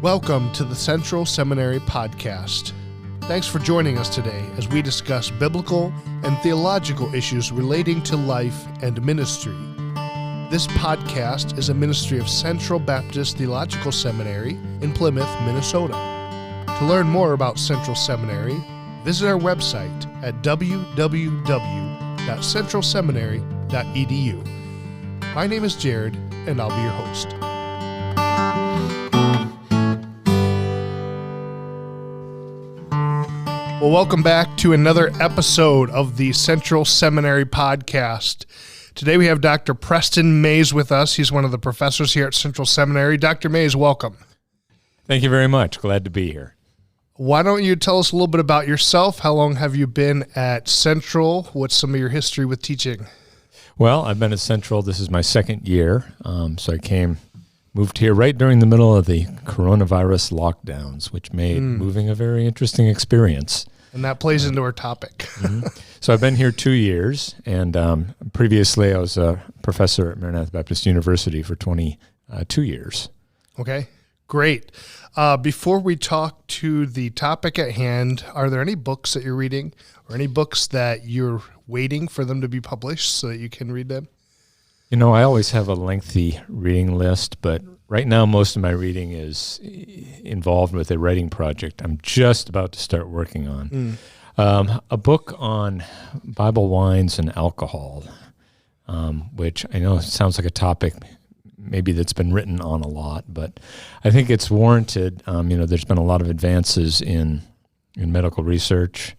Welcome to the Central Seminary Podcast. Thanks for joining us today as we discuss biblical and theological issues relating to life and ministry. This podcast is a ministry of Central Baptist Theological Seminary in Plymouth, Minnesota. To learn more about Central Seminary, visit our website at www.centralseminary.edu. My name is Jared, and I'll be your host. Well, welcome back to another episode of the Central Seminary Podcast. Today we have Dr. Preston Mayes with us. He's one of the professors here at Central Seminary. Dr. Mayes, welcome. Thank you very much. Glad to be here. Why don't you tell us a little bit about yourself? How long have you been at Central? What's some of your history with teaching? Well, I've been at Central. This is my second year. So I moved here right during the middle of the coronavirus lockdowns, which made moving a very interesting experience. And that plays into our topic. Mm-hmm. So I've been here 2 years, and previously I was a professor at Maranatha Baptist University for 22 years. Okay, great. Before we talk to the topic at hand, are there any books that you're reading or any books that you're waiting for them to be published so that you can read them? You know, I always have a lengthy reading list, but right now most of my reading is involved with a writing project I'm just about to start working on. A book on Bible wines and alcohol, which I know sounds like a topic maybe that's been written on a lot, but I think it's warranted. There's been a lot of advances in medical research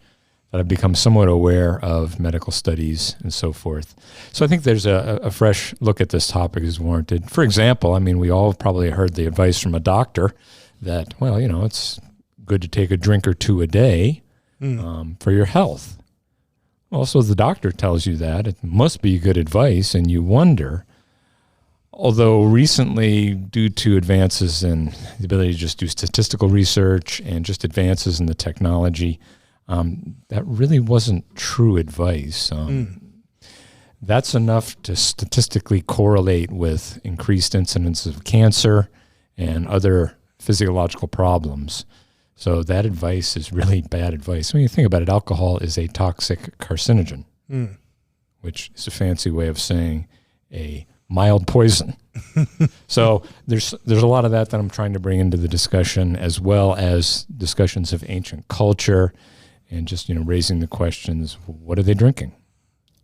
that I've become somewhat aware of medical studies and so forth. So I think there's a fresh look at this topic is warranted. For example, we all probably heard the advice from a doctor that, it's good to take a drink or two a day for your health. Also, the doctor tells you that. It must be good advice, and you wonder, although recently, due to advances in the ability to just do statistical research and just advances in the technology, that really wasn't true advice. That's enough to statistically correlate with increased incidence of cancer and other physiological problems. So that advice is really bad advice. When you think about it, alcohol is a toxic carcinogen, which is a fancy way of saying a mild poison. So there's a lot of that I'm trying to bring into the discussion, as well as discussions of ancient culture and just, raising the questions, what are they drinking?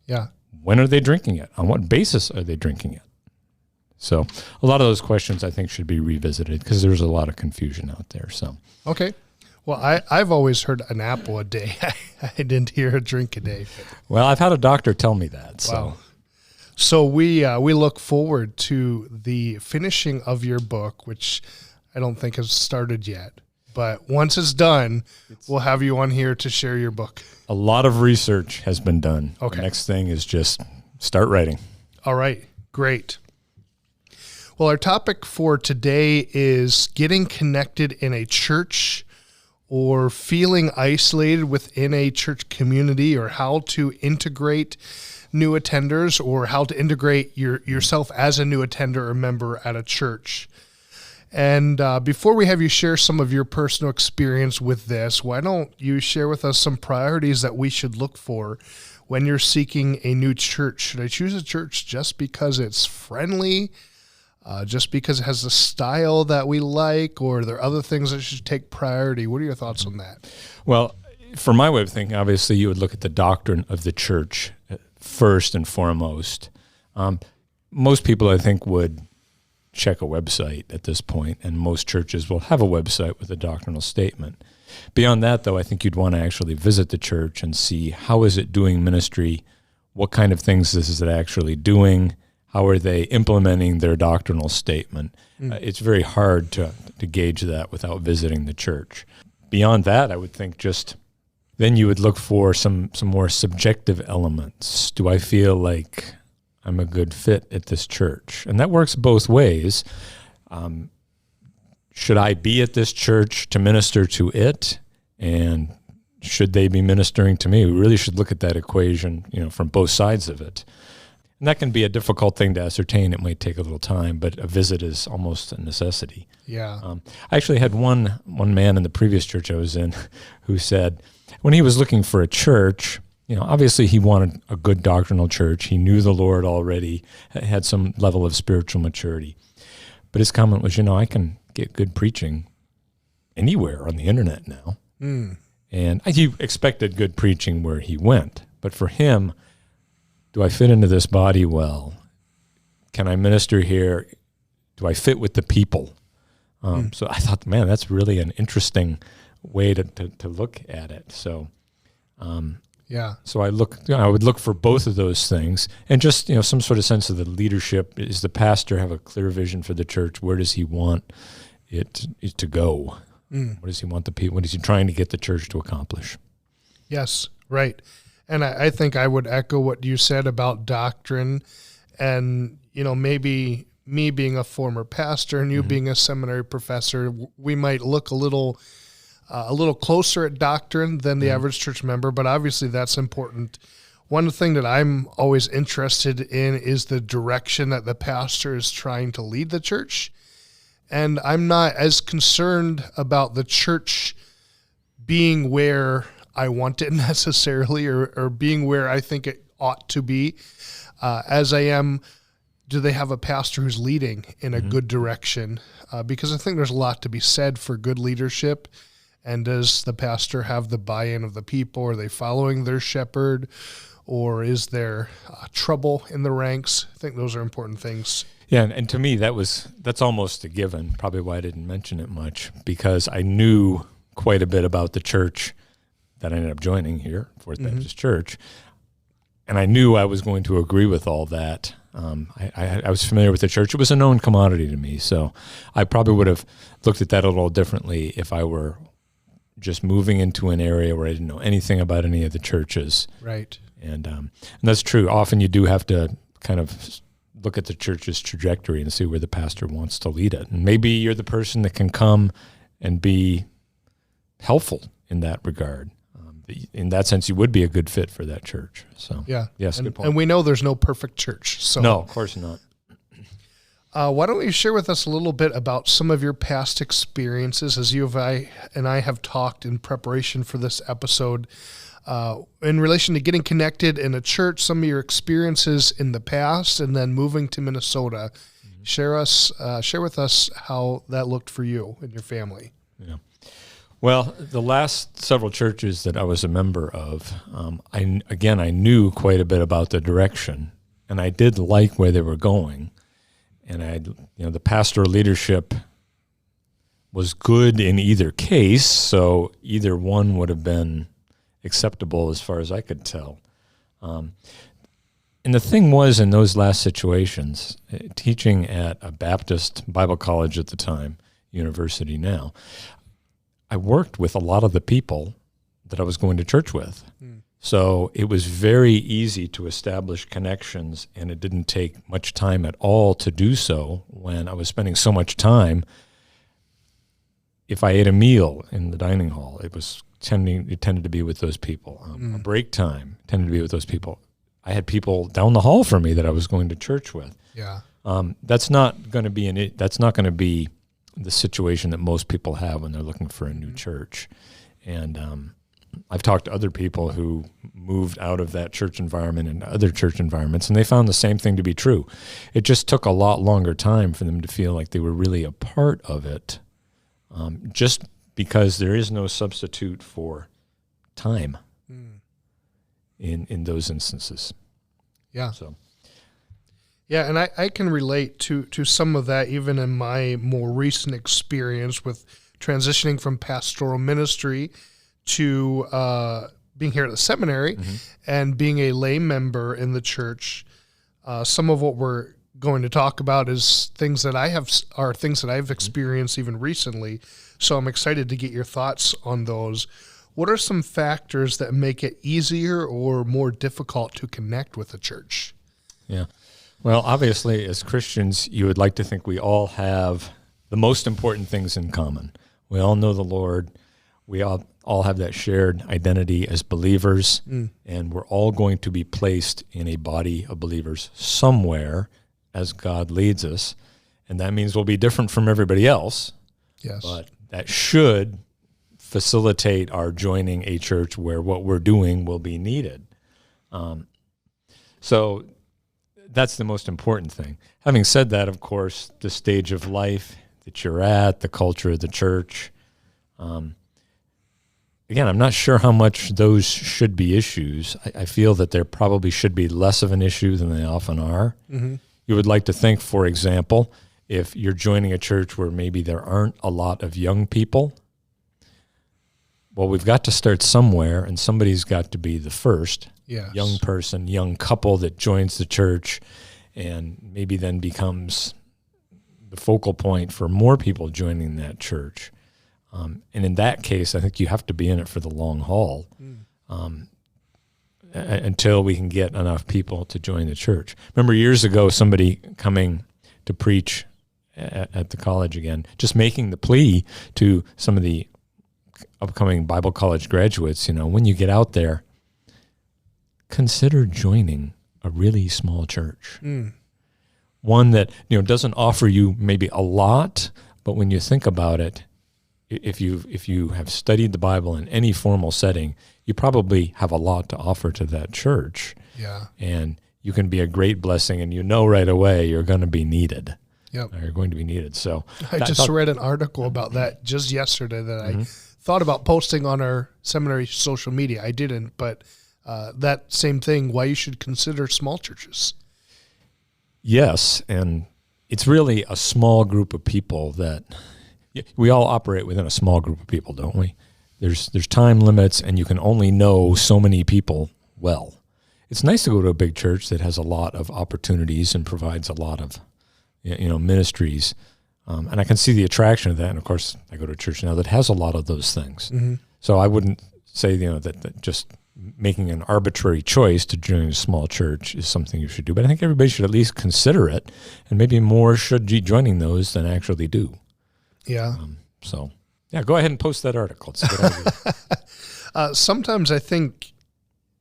Yeah. When are they drinking it? On what basis are they drinking it? So a lot of those questions I think should be revisited because there's a lot of confusion out there. So okay. Well, I've always heard an apple a day. I didn't hear a drink a day. Well, I've had a doctor tell me that. So. Wow. So we look forward to the finishing of your book, which I don't think has started yet. But once it's done, we'll have you on here to share your book. A lot of research has been done. Okay. The next thing is just start writing. All right. Great. Well, our topic for today is getting connected in a church or feeling isolated within a church community, or how to integrate new attenders, or how to integrate yourself as a new attender or member at a church. And before we have you share some of your personal experience with this, why don't you share with us some priorities that we should look for when you're seeking a new church? Should I choose a church just because it's friendly, just because it has a style that we like, or are there other things that should take priority? What are your thoughts on that? Well, for my way of thinking, obviously you would look at the doctrine of the church first and foremost. Most people, I think, would check a website at this point, and most churches will have a website with a doctrinal statement. Beyond that, though, I think you'd want to actually visit the church and see how is it doing ministry, what kind of things is it actually doing, how are they implementing their doctrinal statement. It's very hard to gauge that without visiting the church. Beyond that, I would think just then you would look for some more subjective elements. Do I feel like I'm a good fit at this church? And that works both ways. Should I be at this church to minister to it? And should they be ministering to me? We really should look at that equation, from both sides of it. And that can be a difficult thing to ascertain. It might take a little time, but a visit is almost a necessity. Yeah. I actually had one man in the previous church I was in who said when he was looking for a church, obviously he wanted a good doctrinal church. He knew the Lord already, had some level of spiritual maturity. But his comment was, I can get good preaching anywhere on the internet now. And he expected good preaching where he went. But for him, do I fit into this body well? Can I minister here? Do I fit with the people? So I thought, man, that's really an interesting way to look at it. So, So I would look for both of those things, and just some sort of sense of the leadership. Is the pastor have a clear vision for the church? Where does he want it to go? What does he want the people? What is he trying to get the church to accomplish? Yes, right. And I think I would echo what you said about doctrine, and maybe me being a former pastor and you being a seminary professor, we might look a little closer at doctrine than the average church member, but obviously that's important. One thing that I'm always interested in is the direction that the pastor is trying to lead the church. And I'm not as concerned about the church being where I want it necessarily, or being where I think it ought to be, as I am, do they have a pastor who's leading in a good direction? Because I think there's a lot to be said for good leadership. And does the pastor have the buy-in of the people? Are they following their shepherd? Or is there trouble in the ranks? I think those are important things. Yeah, and to me, that's almost a given, probably why I didn't mention it much, because I knew quite a bit about the church that I ended up joining here, Fourth Baptist Church, and I knew I was going to agree with all that. I was familiar with the church. It was a known commodity to me, so I probably would have looked at that a little differently if I were just moving into an area where I didn't know anything about any of the churches. Right. And that's true. Often you do have to kind of look at the church's trajectory and see where the pastor wants to lead it. And maybe you're the person that can come and be helpful in that regard. In that sense, you would be a good fit for that church. So, yes, good point. And we know there's no perfect church. So no, of course not. Why don't you share with us a little bit about some of your past experiences as I have talked in preparation for this episode in relation to getting connected in a church, some of your experiences in the past, and then moving to Minnesota. Share with us how that looked for you and your family. Yeah. Well, the last several churches that I was a member of, I knew quite a bit about the direction, and I did like where they were going. And the pastoral leadership was good in either case, so either one would have been acceptable as far as I could tell. And the thing was, in those last situations, teaching at a Baptist Bible college at the time, university now, I worked with a lot of the people that I was going to church with. So it was very easy to establish connections, and it didn't take much time at all to do so when I was spending so much time. If I ate a meal in the dining hall, it tended to be with those people. A break time tended to be with those people. I had people down the hall from me that I was going to church with. Yeah. That's not going to be the situation that most people have when they're looking for a new church. And I've talked to other people who moved out of that church environment into other church environments, and they found the same thing to be true. It just took a lot longer time for them to feel like they were really a part of it, just because there is no substitute for time in those instances. Yeah. So. Yeah, and I can relate to some of that even in my more recent experience with transitioning from pastoral ministry to being here at the seminary and being a lay member in the church. Some of what we're going to talk about is things that I've experienced even recently. So I'm excited to get your thoughts on those. What are some factors that make it easier or more difficult to connect with a church? Yeah. Well, obviously, as Christians, you would like to think we all have the most important things in common. We all know the Lord. we all have that shared identity as believers, and we're all going to be placed in a body of believers somewhere as God leads us. And that means we'll be different from everybody else. Yes. But that should facilitate our joining a church where what we're doing will be needed. So that's the most important thing. Having said that, of course, the stage of life that you're at, the culture of the church, again, I'm not sure how much those should be issues. I feel that there probably should be less of an issue than they often are. Mm-hmm. You would like to think, for example, if you're joining a church where maybe there aren't a lot of young people, well, we've got to start somewhere, and somebody's got to be the first young person, young couple that joins the church and maybe then becomes the focal point for more people joining that church. And in that case, I think you have to be in it for the long haul until we can get enough people to join the church. Remember years ago, somebody coming to preach at the college again, just making the plea to some of the upcoming Bible college graduates, when you get out there, consider joining a really small church. One that, doesn't offer you maybe a lot, but when you think about it, if you have studied the Bible in any formal setting, you probably have a lot to offer to that church. Yeah. And you can be a great blessing, and right away you're going to be needed. Yep. You're going to be needed. So I just read an article about that just yesterday that I thought about posting on our seminary social media. I didn't, but that same thing, why you should consider small churches. Yes, and it's really a small group of people that we all operate within a small group of people, don't we? There's time limits, and you can only know so many people well. It's nice to go to a big church that has a lot of opportunities and provides a lot of ministries, and I can see the attraction of that. And of course, I go to a church now that has a lot of those things. Mm-hmm. So I wouldn't say that just making an arbitrary choice to join a small church is something you should do. But I think everybody should at least consider it, and maybe more should be joining those than actually do. Yeah. Go ahead and post that article. It's a good idea. Sometimes I think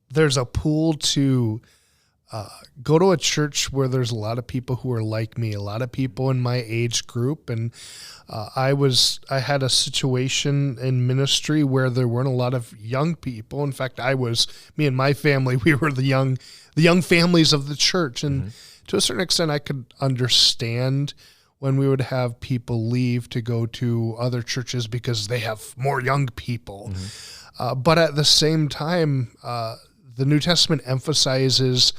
there's a pull to go to a church where there's a lot of people who are like me, a lot of people in my age group. And I had a situation in ministry where there weren't a lot of young people. In fact, me and my family, we were the young families of the church. And to a certain extent, I could understand when we would have people leave to go to other churches because they have more young people. But at the same time, the New Testament emphasizes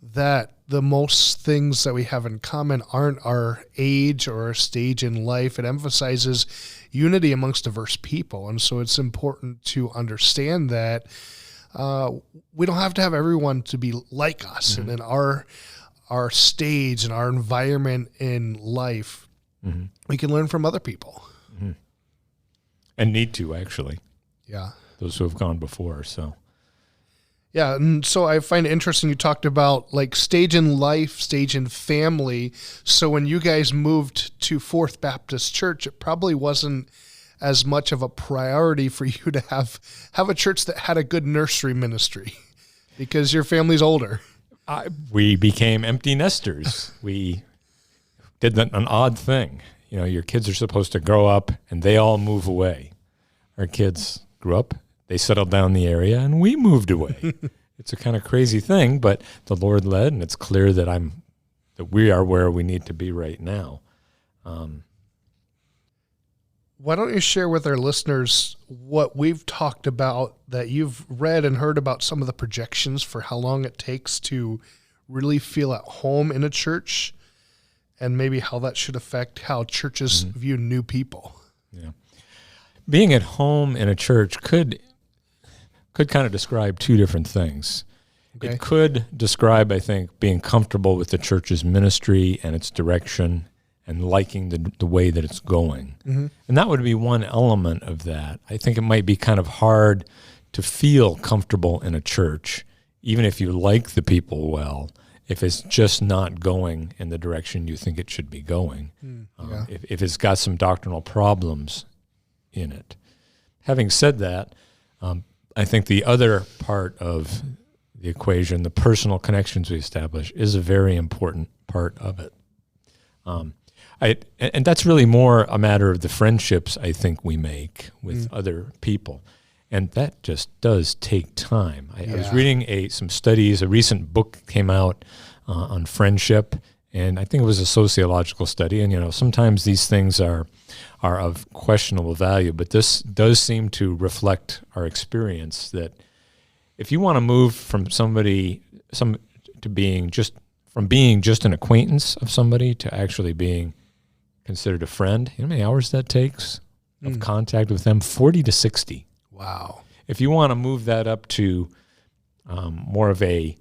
that the most things that we have in common aren't our age or our stage in life. It emphasizes unity amongst diverse people. And so it's important to understand that we don't have to have everyone to be like us. And in our stage and our environment in life, we can learn from other people. And need to, actually. Yeah. Those who have gone before, so. Yeah, and so I find it interesting you talked about like stage in life, stage in family. So when you guys moved to Fourth Baptist Church, it probably wasn't as much of a priority for you to have a church that had a good nursery ministry because your family's older. We became empty nesters. We did an odd thing. Your kids are supposed to grow up and they all move away. Our kids grew up, they settled down in the area, and we moved away. It's a kind of crazy thing, but the Lord led, and it's clear that we are where we need to be right now. Why don't you share with our listeners what we've talked about that you've read and heard about some of the projections for how long it takes to really feel at home in a church, and maybe how that should affect how churches view new people. Yeah. Being at home in a church could kind of describe two different things. Okay. It could describe, I think, being comfortable with the church's ministry and its direction and liking the way that it's going. And that would be one element of that. I think it might be kind of hard to feel comfortable in a church, even if you like the people well, if it's just not going in the direction you think it should be going. If it's got some doctrinal problems in it. having said that, I think the other part of the equation, the personal connections we establish, is a very important part of it. And that's really more a matter of the friendships I think we make with other people. And that just does take time. I was reading some studies. A recent book came out on friendship, and I think it was a sociological study. And, sometimes these things are of questionable value, but this does seem to reflect our experience that if you want to move from being just an acquaintance of somebody to actually being considered a friend, you know how many hours that takes of contact with them? 40 to 60. Wow. If you want to move that up to more of a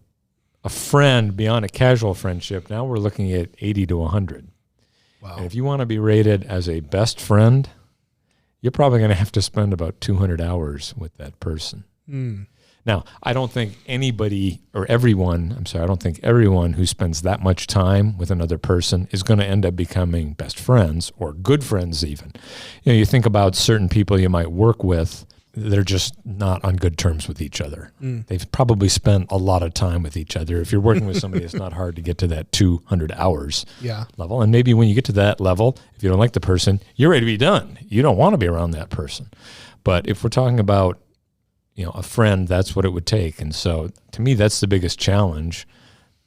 friend beyond a casual friendship, now we're looking at 80 to 100. Wow. And if you want to be rated as a best friend, you're probably going to have to spend about 200 hours with that person. Now, I don't think everyone who spends that much time with another person is going to end up becoming best friends or good friends even. You think about certain people you might work with, they're just not on good terms with each other. They've probably spent a lot of time with each other. If you're working with somebody, it's not hard to get to that 200 hours level. And maybe when you get to that level, if you don't like the person, you're ready to be done. You don't want to be around that person. But if we're talking about a friend, that's what it would take. And so to me, that's the biggest challenge.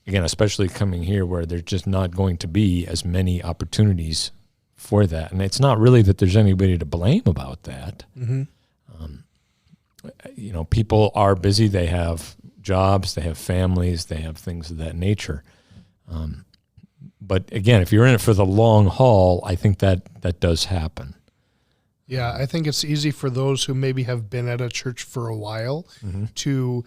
Again, especially coming here where there's just not going to be as many opportunities for that. And it's not really that there's anybody to blame about that. People are busy. They have jobs, they have families, they have things of that nature. But again, if you're in it for the long haul, I think that does happen. Yeah, I think it's easy for those who maybe have been at a church for a while to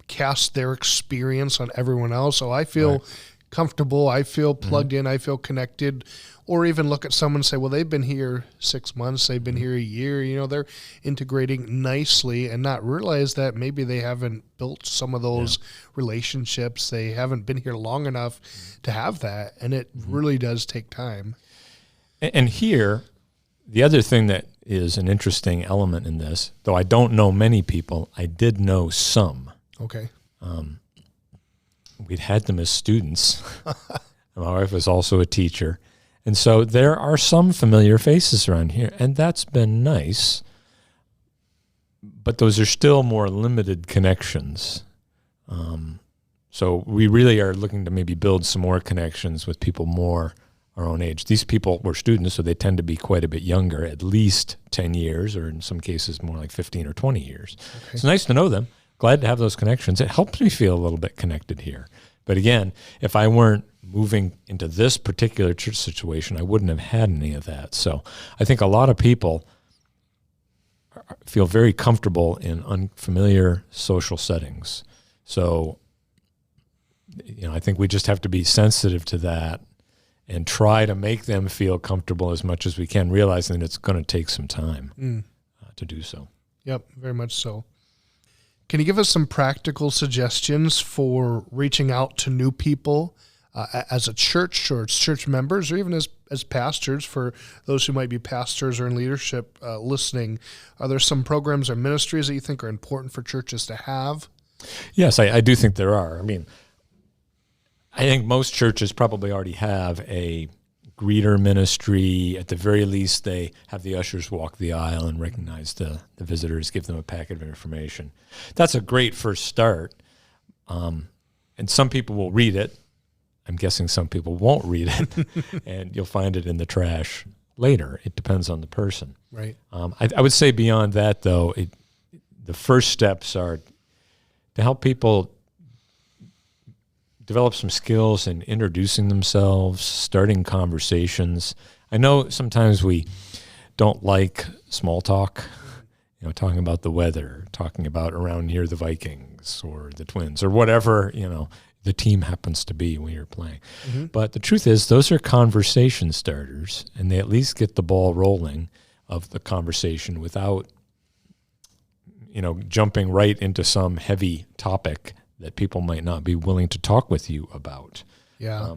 cast their experience on everyone else. So I feel comfortable, I feel plugged in, I feel connected, or even look at someone and say, well, they've been here 6 months, they've been here a year, they're integrating nicely, and not realize that maybe they haven't built some of those relationships. They haven't been here long enough to have that, and it really does take time. And here, the other thing that is an interesting element in this, though I don't know many people, I did know some. Okay. We'd had them as students. My wife was also a teacher. And so there are some familiar faces around here, and that's been nice. But those are still more limited connections. So we really are looking to maybe build some more connections with people more our own age. These people were students, so they tend to be quite a bit younger, at least 10 years, or in some cases more like 15 or 20 years. Okay. It's nice to know them. Glad to have those connections. It helps me feel a little bit connected here. But again, if I weren't moving into this particular church situation, I wouldn't have had any of that. So I think a lot of people feel very comfortable in unfamiliar social settings. So, I think we just have to be sensitive to that and try to make them feel comfortable as much as we can, realizing that it's going to take some time to do so. Yep, very much so. Can you give us some practical suggestions for reaching out to new people as a church or church members, or even as pastors, for those who might be pastors or in leadership listening? Are there some programs or ministries that you think are important for churches to have? Yes, I do think there are. I think most churches probably already have a greeter ministry. At the very least, they have the ushers walk the aisle and recognize the visitors, give them a packet of information. That's a great first start. And some people will read it. I'm guessing some people won't read it, and you'll find it in the trash later. It depends on the person. Right. I would say beyond that, though, the first steps are to help people develop some skills in introducing themselves, starting conversations. I know sometimes we don't like small talk, talking about the weather, talking about around here the Vikings or the Twins or whatever, the team happens to be when you're playing. But the truth is, those are conversation starters, and they at least get the ball rolling of the conversation without, jumping right into some heavy topic that people might not be willing to talk with you about. Yeah.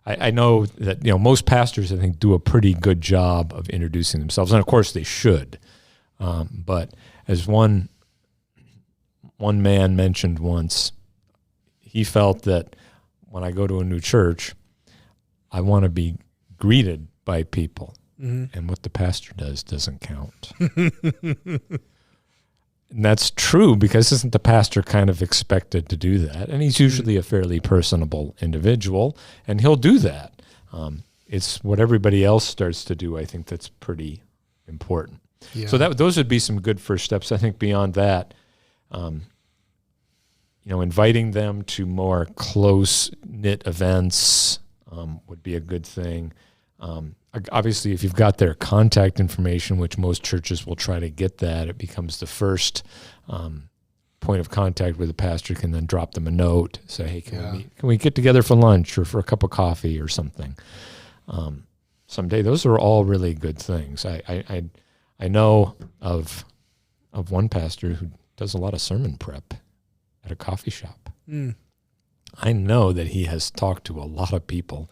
I know that, most pastors, I think, do a pretty good job of introducing themselves. And of course they should. But as one man mentioned once, he felt that when I go to a new church, I want to be greeted by people, and what the pastor does doesn't count. And that's true, because isn't the pastor kind of expected to do that? And he's usually a fairly personable individual, and he'll do that. It's what everybody else starts to do, I think, that's pretty important. Yeah. So those would be some good first steps. I think beyond that, inviting them to more close-knit events would be a good thing. Obviously, if you've got their contact information, which most churches will try to get that, it becomes the first point of contact where the pastor can then drop them a note, say, hey, can we get together for lunch or for a cup of coffee or something someday. Those are all really good things. I know of one pastor who does a lot of sermon prep at a coffee shop. I know that he has talked to a lot of people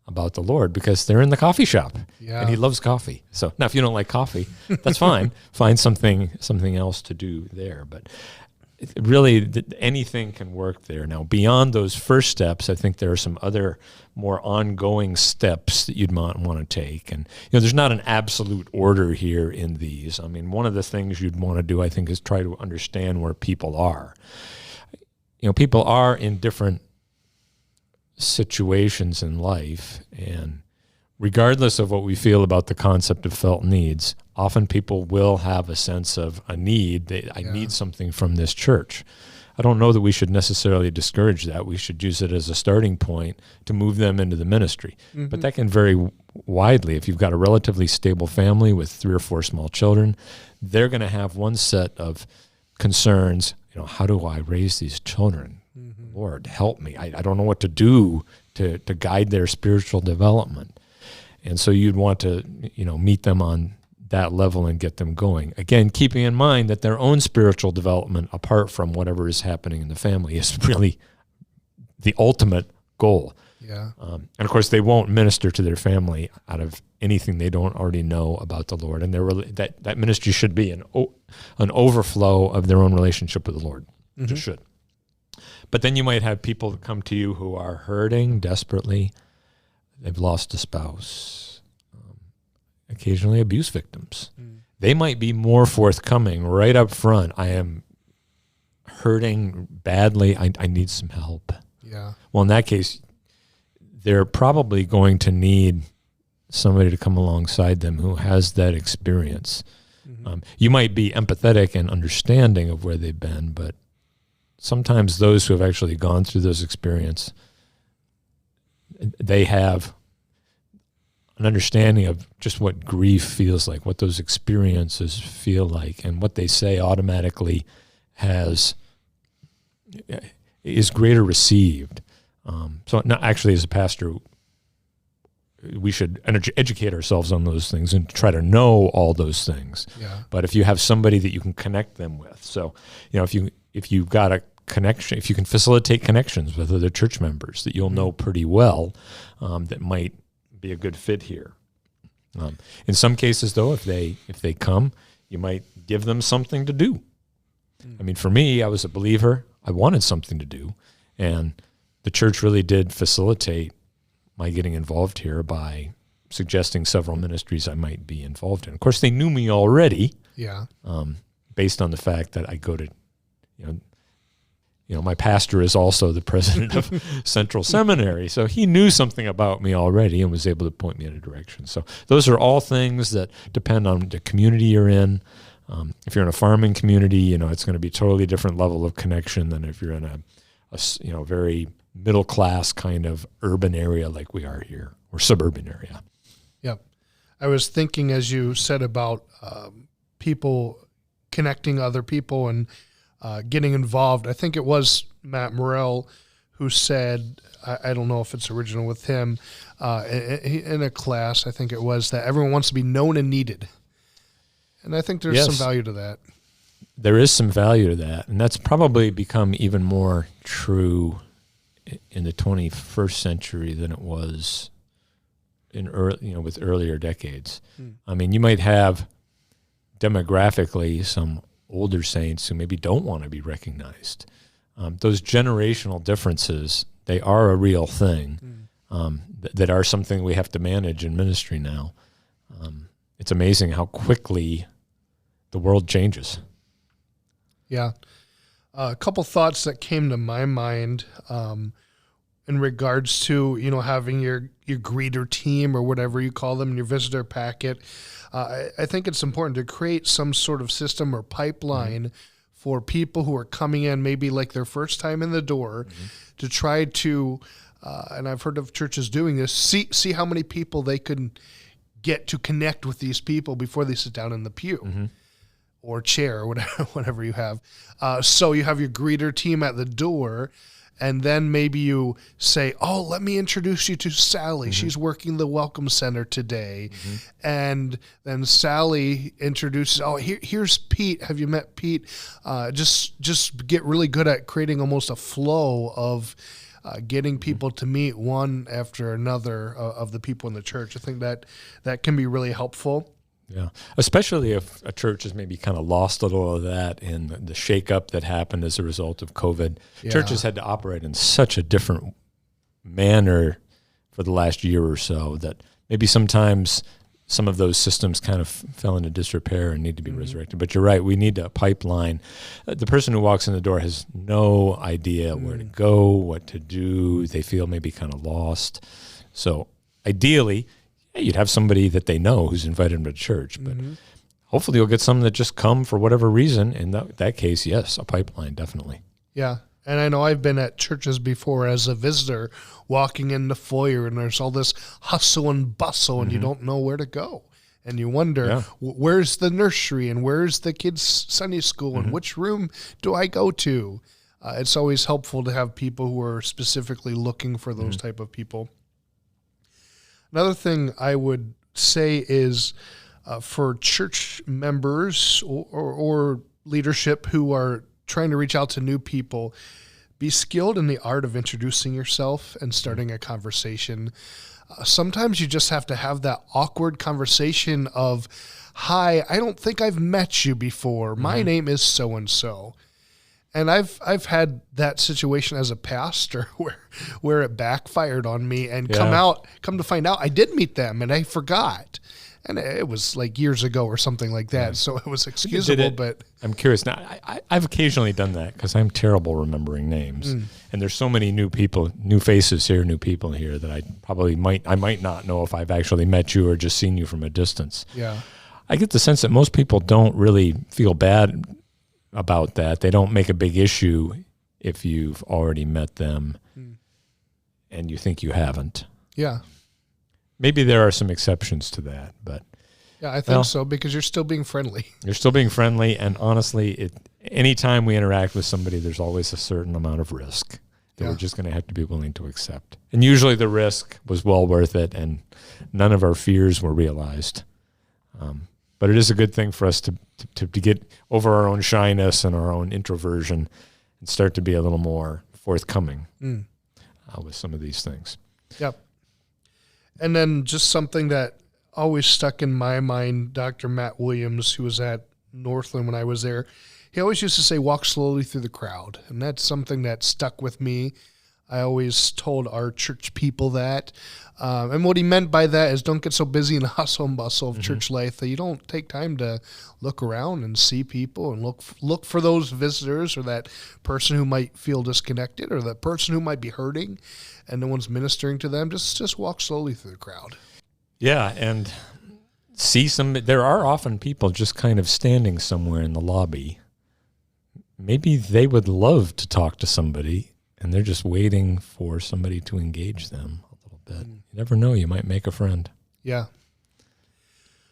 about the Lord because they're in the coffee shop, and he loves coffee. So now, if you don't like coffee, that's fine. Find something else to do there. But really, anything can work there. Now, beyond those first steps, I think there are some other more ongoing steps that you'd want to take. And there's not an absolute order here in these. I mean, one of the things you'd want to do, I think, is try to understand where people are. People are in different situations in life, and regardless of what we feel about the concept of felt needs, often people will have a sense of a need. I need something from this church. I don't know that we should necessarily discourage that. We should use it as a starting point to move them into the ministry. But that can vary widely. If you've got a relatively stable family with 3 or 4 small children, they're going to have one set of concerns. How do I raise these children? Lord, help me. I don't know what to do to guide their spiritual development. And so you'd want to, meet them on that level and get them going. Again, keeping in mind that their own spiritual development, apart from whatever is happening in the family, is really the ultimate goal. Yeah. And of course, they won't minister to their family out of anything they don't already know about the Lord. And that ministry should be an overflow of their own relationship with the Lord. It just should. But then you might have people that come to you who are hurting desperately. They've lost a spouse, occasionally abuse victims. They might be more forthcoming right up front. I am hurting badly. I need some help. Yeah. Well, in that case, they're probably going to need somebody to come alongside them who has that experience. You might be empathetic and understanding of where they've been, but sometimes those who have actually gone through those experiences, they have an understanding of just what grief feels like, what those experiences feel like, and what they say automatically is greater received. So not actually, as a pastor, we should educate ourselves on those things and try to know all those things. Yeah. But if you have somebody that you can connect them with, so if you've got a connection, if you can facilitate connections with other church members that you'll know pretty well, that might be a good fit here. In some cases, though, if they come, you might give them something to do. I mean, for me, I was a believer. I wanted something to do, and the church really did facilitate my getting involved here by suggesting several ministries I might be involved in. Of course, they knew me already. Yeah. Based on the fact that I go to, my pastor is also the president of Central Seminary, so he knew something about me already and was able to point me in a direction. So those are all things that depend on the community you're in. If you're in a farming community, it's going to be a totally different level of connection than if you're in a very middle-class kind of urban area like we are here, or suburban area. Yep. I was thinking, as you said, about people connecting other people and getting involved. I think it was Matt Morrell who said, I don't know if it's original with him, in a class, I think it was, that everyone wants to be known and needed. And I think there's some value to that. There is some value to that, and that's probably become even more true in the 21st century than it was with earlier decades. I mean, you might have demographically some older saints who maybe don't want to be recognized. Those generational differences, they are a real thing, that are something we have to manage in ministry now. It's amazing how quickly the world changes. Yeah. A couple thoughts that came to my mind in regards to, having your greeter team or whatever you call them, your visitor packet. I think it's important to create some sort of system or pipeline for people who are coming in, maybe like their first time in the door, to try to, and I've heard of churches doing this, see how many people they can get to connect with these people before they sit down in the pew or chair or whatever you have. So you have your greeter team at the door, and then maybe you say, oh, let me introduce you to Sally. She's working the Welcome Center today. And then Sally introduces, oh, here's Pete. Have you met Pete? Just get really good at creating almost a flow of getting people to meet one after another of the people in the church. I think that can be really helpful. Yeah, especially if a church has maybe kind of lost a little of that in the shakeup that happened as a result of COVID. Yeah. Churches had to operate in such a different manner for the last year or so that maybe sometimes some of those systems kind of fell into disrepair and need to be resurrected. But you're right, we need a pipeline. The person who walks in the door has no idea where to go, what to do. They feel maybe kind of lost. So ideally, you'd have somebody that they know who's invited them to church, but hopefully you'll get some that just come for whatever reason. In that case, yes, a pipeline, definitely. Yeah, and I know I've been at churches before as a visitor, walking in the foyer, and there's all this hustle and bustle, and you don't know where to go. And you wonder, where's the nursery, and where's the kids' Sunday school, and which room do I go to? It's always helpful to have people who are specifically looking for those type of people. Another thing I would say is for church members or leadership who are trying to reach out to new people, be skilled in the art of introducing yourself and starting a conversation. Sometimes you just have to have that awkward conversation of, hi, I don't think I've met you before. My name is so-and-so. And I've had that situation as a pastor where it backfired on me and come to find out I did meet them and I forgot. And it was like years ago or something like that. So it was excusable, but I'm curious. Now, I've occasionally done that because I'm terrible remembering names. And there's so many new people, new faces here, new people here that I might not know if I've actually met you or just seen you from a distance. Yeah. I get the sense that most people don't really feel bad about that. They don't make a big issue if you've already met them and you think you haven't. Yeah. Maybe there are some exceptions to that, but yeah, I think so, because you're still being friendly. You're still being friendly, and honestly, anytime we interact with somebody, there's always a certain amount of risk that we're just going to have to be willing to accept. And usually the risk was well worth it, and none of our fears were realized. But it is a good thing for us to get over our own shyness and our own introversion and start to be a little more forthcoming with some of these things. Yep. And then just something that always stuck in my mind, Dr. Matt Williams, who was at Northland when I was there, he always used to say, walk slowly through the crowd. And that's something that stuck with me. I always told our church people that. And what he meant by that is don't get so busy in the hustle and bustle of church life that you don't take time to look around and see people and look for those visitors or that person who might feel disconnected or that person who might be hurting and no one's ministering to them. Just walk slowly through the crowd. Yeah, and there are often people just kind of standing somewhere in the lobby. Maybe they would love to talk to somebody, and they're just waiting for somebody to engage them a little bit. You never know, you might make a friend. Yeah.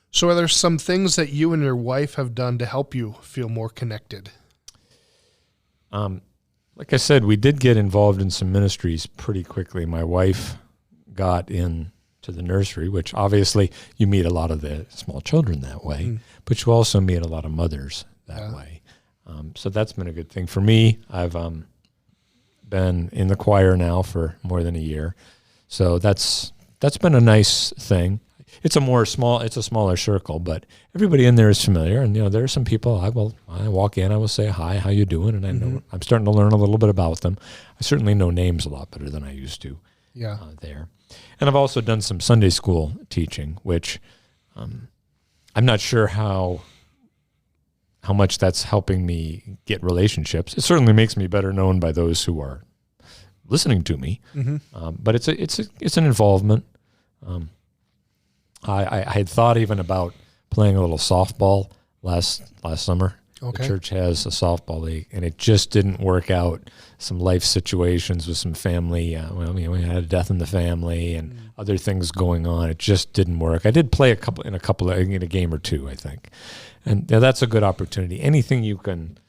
So are there some things that you and your wife have done to help you feel more connected? Like I said, we did get involved in some ministries pretty quickly. My wife got into the nursery, which obviously you meet a lot of the small children that way, but you also meet a lot of mothers that way. So that's been a good thing. For me, I've been in the choir now for more than a year. So that's been a nice thing. it's a smaller circle, but everybody in there is familiar. And, there are some people I walk in, I will say, hi, how you doing? And I know I'm starting to learn a little bit about them. I certainly know names a lot better than I used to there. And I've also done some Sunday school teaching, which I'm not sure how much that's helping me get relationships. It certainly makes me better known by those who are listening to me. But it's an involvement. I had thought even about playing a little softball last summer. Okay. The church has a softball league, and it just didn't work out. Some life situations with some family. We had a death in the family and other things going on. It just didn't work. I did play in a game or two, I think, and that's a good opportunity. Anything you can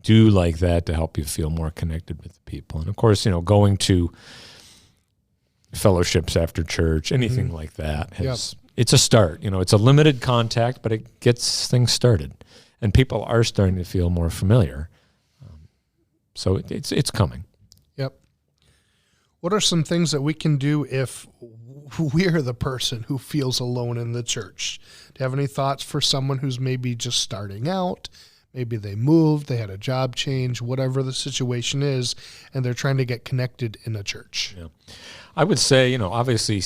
do like that to help you feel more connected with people, and of course, going to fellowships after church, anything like that it's a start. It's a limited contact, but it gets things started, and people are starting to feel more familiar. So it's coming. Yep. What are some things that we can do if we're the person who feels alone in the church? Do you have any thoughts for someone who's maybe just starting out? Maybe they moved, they had a job change, whatever the situation is, and they're trying to get connected in a church. Yeah. I would say, obviously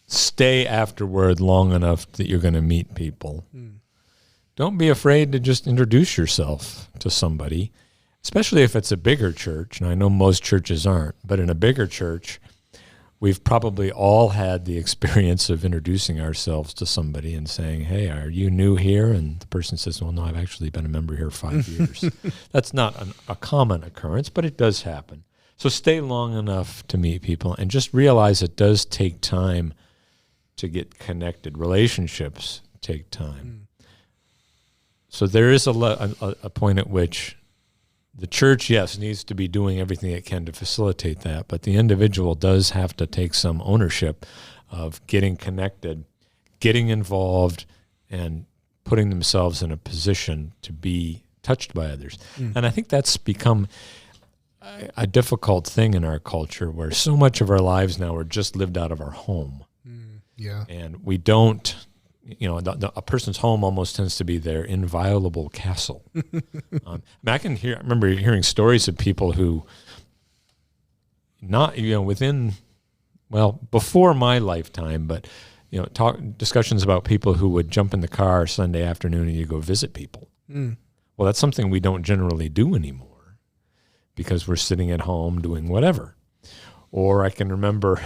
stay afterward long enough that you're going to meet people. Don't be afraid to just introduce yourself to somebody, especially if it's a bigger church. And I know most churches aren't, but in a bigger church, we've probably all had the experience of introducing ourselves to somebody and saying, hey, are you new here? And the person says, well, no, I've actually been a member here 5 years. That's not a common occurrence, but it does happen. So stay long enough to meet people and just realize it does take time to get connected. Relationships take time. So there is a point at which the church, yes, needs to be doing everything it can to facilitate that, but the individual does have to take some ownership of getting connected, getting involved, and putting themselves in a position to be touched by others. And I think that's become a difficult thing in our culture where so much of our lives now are just lived out of our home. And we don't, a person's home almost tends to be their inviolable castle. I remember hearing stories of people who before my lifetime, but, discussions about people who would jump in the car Sunday afternoon and you go visit people. Well, that's something we don't generally do anymore because we're sitting at home doing whatever. Or I can remember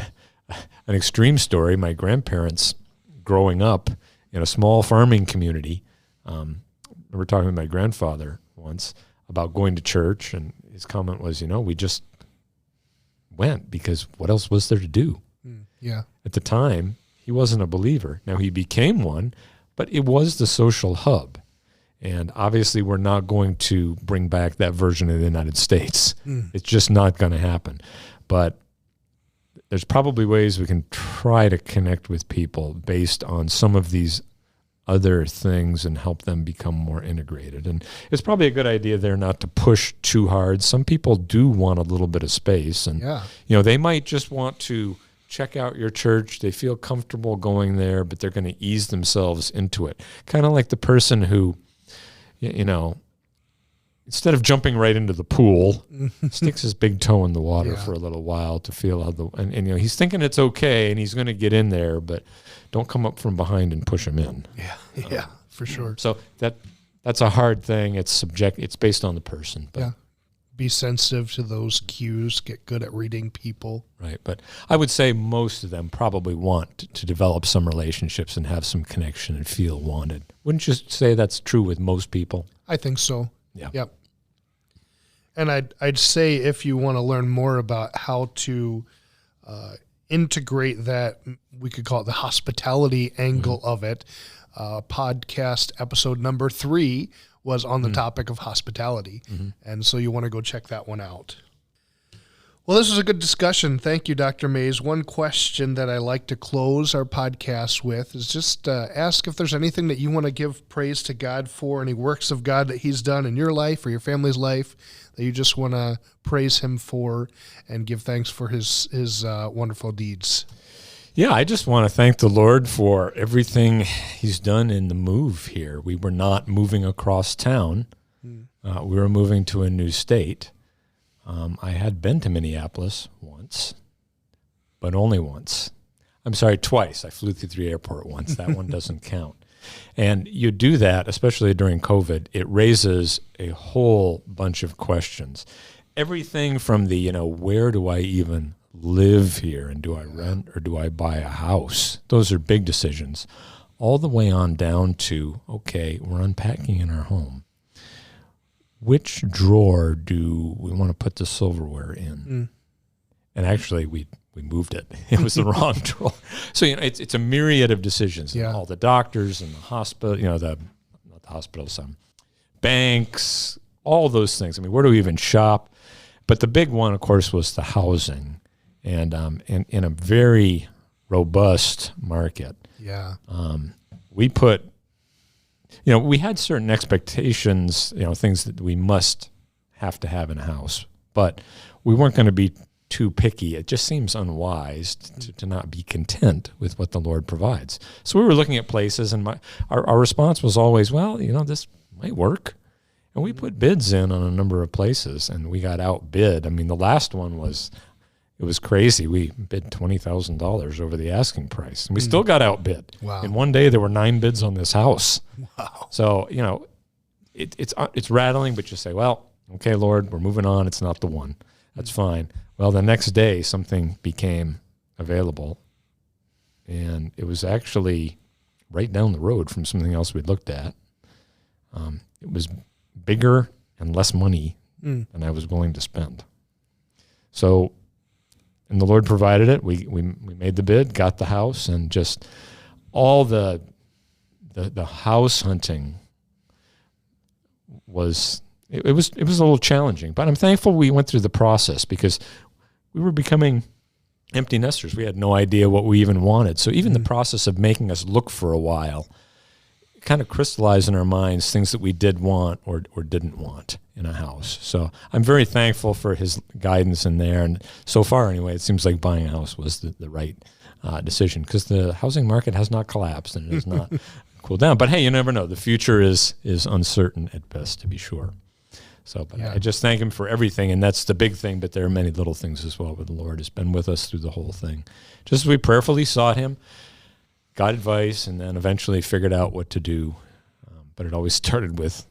an extreme story. My grandparents growing up in a small farming community. I remember talking with my grandfather once about going to church, and his comment was, we just went because what else was there to do? At the time, he wasn't a believer. Now, he became one, but it was the social hub. And obviously, we're not going to bring back that version of the United States. It's just not going to happen. But there's probably ways we can try to connect with people based on some of these other things and help them become more integrated. And it's probably a good idea there not to push too hard. Some people do want a little bit of space. And, they might just want to check out your church. They feel comfortable going there, but they're going to ease themselves into it. Kind of like the person who, instead of jumping right into the pool, sticks his big toe in the water for a little while to feel how and he's thinking it's okay and he's going to get in there, but don't come up from behind and push him in. Yeah, for sure. So that's a hard thing. It's based on the person. But. Be sensitive to those cues, get good at reading people. Right, but I would say most of them probably want to develop some relationships and have some connection and feel wanted. Wouldn't you say that's true with most people? I think so. Yeah. Yep. And I'd say if you want to learn more about how to integrate that, we could call it the hospitality angle of it, podcast episode number 3 was on the topic of hospitality. And so you want to go check that one out. Well, this was a good discussion. Thank you, Dr. Mayes. One question that I like to close our podcast with is just ask if there's anything that you want to give praise to God for, any works of God that he's done in your life or your family's life that you just want to praise him for and give thanks for his wonderful deeds. Yeah, I just want to thank the Lord for everything he's done in the move here. We were not moving across town. We were moving to a new state. I had been to Minneapolis once, but only once. I'm sorry, twice. I flew through the airport once. That one doesn't count. And you do that, especially during COVID, it raises a whole bunch of questions. Everything from the, where do I even live here, and do I rent or do I buy a house? Those are big decisions. All the way on down to, okay, we're unpacking in our home. Which drawer do we want to put the silverware in? And actually, we moved it. It was the wrong drawer. So, it's a myriad of decisions. Yeah. All the doctors and the hospital, not the hospitals, banks, all those things. I mean, where do we even shop? But the big one, of course, was the housing. And in a very robust market. Yeah. We put, we had certain expectations, things that we must have to have in a house, but we weren't going to be too picky. It just seems unwise to not be content with what the Lord provides. So we were looking at places, and our response was always, well, this might work. And we put bids in on a number of places, and we got outbid. I mean, the last one it was crazy. We bid $20,000 over the asking price, and we still got outbid. Wow. In one day, there were 9 bids on this house. Wow. So, it's rattling, but you say, well, okay, Lord, we're moving on. It's not the one. That's fine. Well, the next day, something became available, and it was actually right down the road from something else we'd looked at. It was bigger and less money than I was willing to spend. So, and the Lord provided it. We made the bid, got the house, and just all the house hunting was it was a little challenging. But I'm thankful we went through the process, because we were becoming empty nesters. We had no idea what we even wanted. So even the process of making us look for a while kind of crystallized in our minds things that we did want or didn't want in a house. So I'm very thankful for his guidance in there. And so far, anyway, it seems like buying a house was the right decision, because the housing market has not collapsed and it has not cooled down. But hey, you never know. The future is uncertain at best, to be sure. So, but I just thank him for everything, and that's the big thing, but there are many little things as well, but the Lord has been with us through the whole thing. Just as we prayerfully sought him, got advice, and then eventually figured out what to do. But it always started with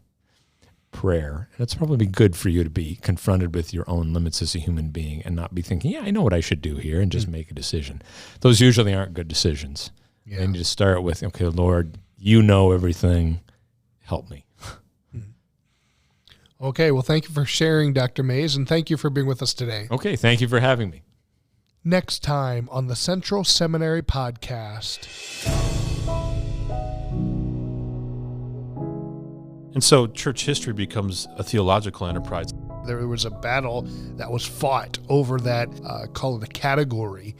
prayer. And it's probably good for you to be confronted with your own limits as a human being and not be thinking, yeah, I know what I should do here, and just make a decision. Those usually aren't good decisions. Yeah. You need to start with, okay, Lord, you know everything. Help me. Okay, well, thank you for sharing, Dr. Mayes, and thank you for being with us today. Okay, thank you for having me. Next time on the Central Seminary Podcast. And so church history becomes a theological enterprise. There was a battle that was fought over that, call it a category.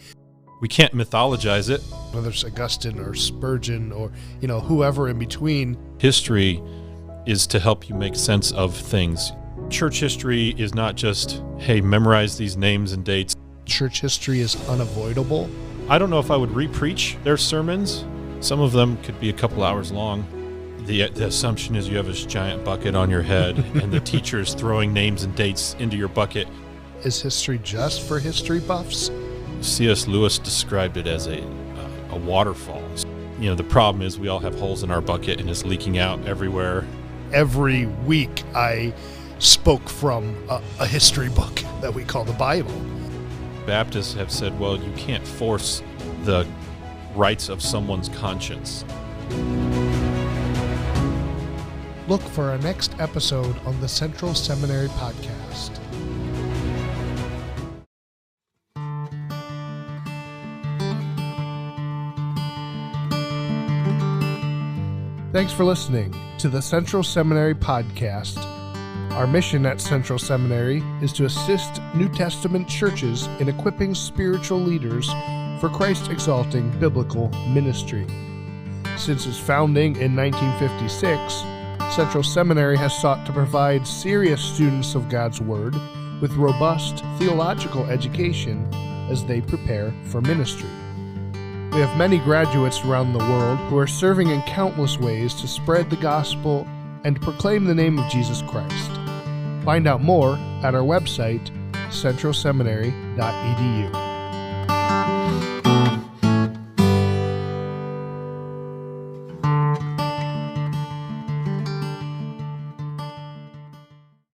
We can't mythologize it. Whether it's Augustine or Spurgeon or, whoever in between. History is to help you make sense of things. Church history is not just, hey, memorize these names and dates. Church history is unavoidable. I don't know if I would re-preach their sermons. Some of them could be a couple hours long. The assumption is you have this giant bucket on your head and the teacher is throwing names and dates into your bucket. Is history just for history buffs? C.S. Lewis described it as a waterfall. The problem is we all have holes in our bucket and it's leaking out everywhere. Every week I spoke from a history book that we call the Bible. Baptists have said, well, you can't force the rights of someone's conscience. Look for our next episode on the Central Seminary Podcast. Thanks for listening to the Central Seminary Podcast. Our mission at Central Seminary is to assist New Testament churches in equipping spiritual leaders for Christ-exalting biblical ministry. Since its founding in 1956, Central Seminary has sought to provide serious students of God's Word with robust theological education as they prepare for ministry. We have many graduates around the world who are serving in countless ways to spread the gospel and proclaim the name of Jesus Christ. Find out more at our website, centralseminary.edu.